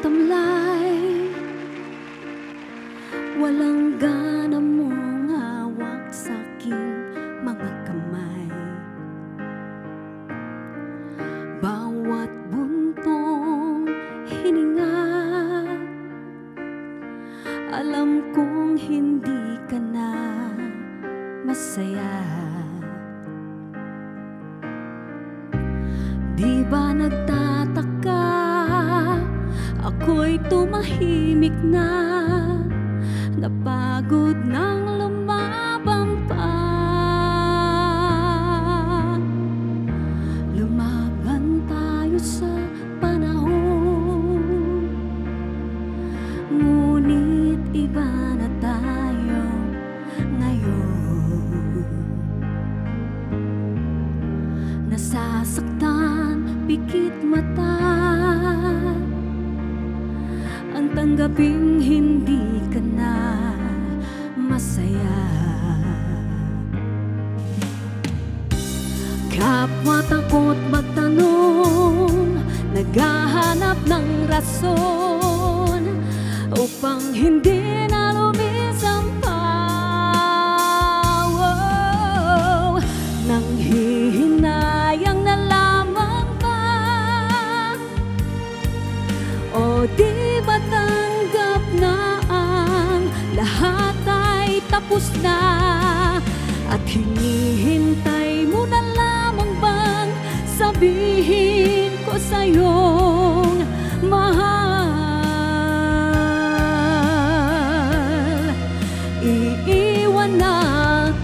tamlay, walang gana mong hawak sa'king mga kamay. Bawat buntong hininga, alam kong hindi ka na masaya. Di ba nagtataka, ako'y tumahimik na, napagod nang lumaban pa. Lumaban tayo sa panahon, ngunit iba na tayo ngayon. Nasasaktan, pikit mata, ang tanggaping hindi ka na masaya. Kapwa takot magtanong, naghahanap ng rason upang hindi na lumisang pa. Nanghihinayang na lamang ba, o di ba tanggap na ang lahat ay tapos na, at hinihintay mo na lamang bang sabihin ko sa'yong mahal? Iiwan na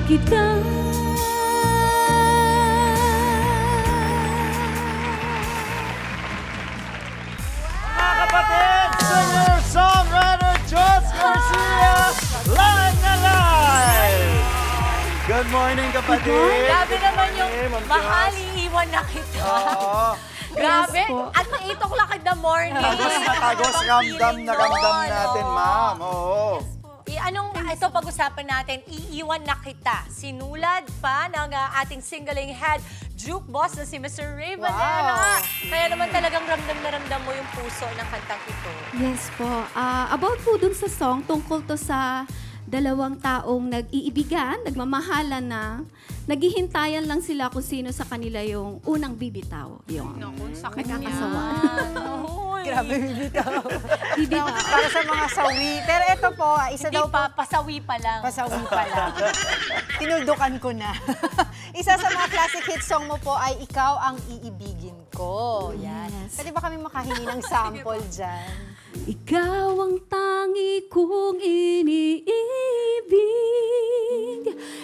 kita. Singer-songwriter Jos Garcia, live na live! Good morning, kapatid! Grabe naman yung mahal, iiwan na kita. Grabe. At 8 o'clock in the morning. Tagos, ramdam na ramdam natin, ma'am. Oo. Ito pag-usapan natin, iiwan na kita. Sinulad pa ng ating singling head jukeboss na si Mr. Ray Valera. Kaya naman talagang ramdam na ramdam mo yung puso ng kantang ito. Yes po. About po dun sa song, tungkol to sa dalawang taong nag-iibigan, nagmamahalan na, naghihintayan lang sila kung sino sa kanila yung unang bibitaw. Yung nagkakasawa. Grabe, bibitaw. Bibitaw. Para sa mga sawi. Pero ito po, isa Hindi daw po. pasawi pa lang. Pasawi pa lang. Tinuldukan ko na. Isa sa mga classic hit song mo po ay Ikaw Ang Iibigin Ko. Yan. Yes. Pwede ba kami makahingi ng sample dyan? Ikaw ang tangi kong iniibig,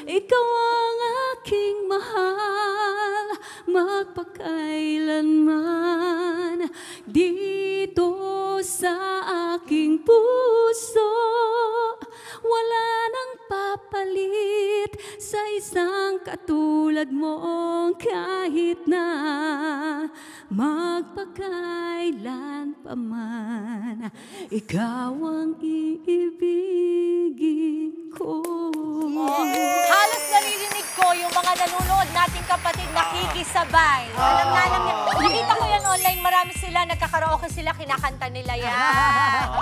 ikaw ang aking mahal, magpakailanman. Dito sa aking puso, wala nang papalit sa isang katulad mo, kahit na magpakailan pa man. Ikaw ang iibigin ko. Halos naririnig ko yung mga nanonood nating kapatid nakikisabay. Alam na alam niya. Nakita ko yan online, marami sila, nagkakaraoke sila, kinakanta nila yan.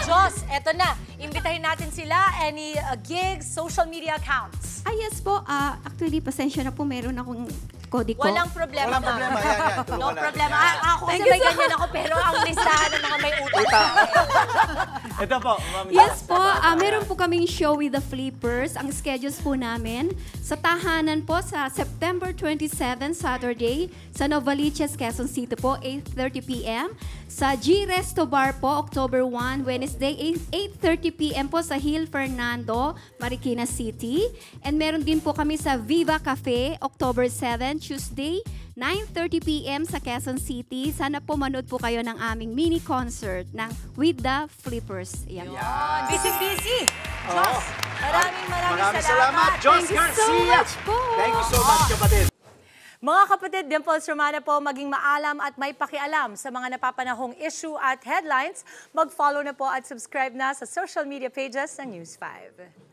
Jos, eto na. Imbitahin natin sila. Any gigs, social media accounts? Yes po. Actually, pasensya na po, meron akong kode ko. Walang problema, Walang problema. Yan. No problema. Ako kasi may ganyan ako, pero ang listahan ng mga may utang. Ito po, ma'am. Yes po, meron po kaming show with the Flippers. Ang schedules po namin sa tahanan po sa September 27, Saturday, sa Novaliches, Quezon City po, 8:30 p.m. Sa G Resto Bar po, October 1, Wednesday, 8:30 p.m. po sa Hill Fernando, Marikina City. And meron din po kami sa Viva Cafe, October 7, Tuesday, 9:30 p.m. sa Quezon City. Sana po manood po kayo ng aming mini concert ng With the Flippers. Yan. Busy-busy. Jos, maraming salamat. Jos Thank you so Garcia. much po. Thank you so much, kapatid. Mga kapatid, Dimples Romana po, maging maalam at may pakialam sa mga napapanahong issue at headlines. Mag-follow na po at subscribe na sa social media pages ng News 5.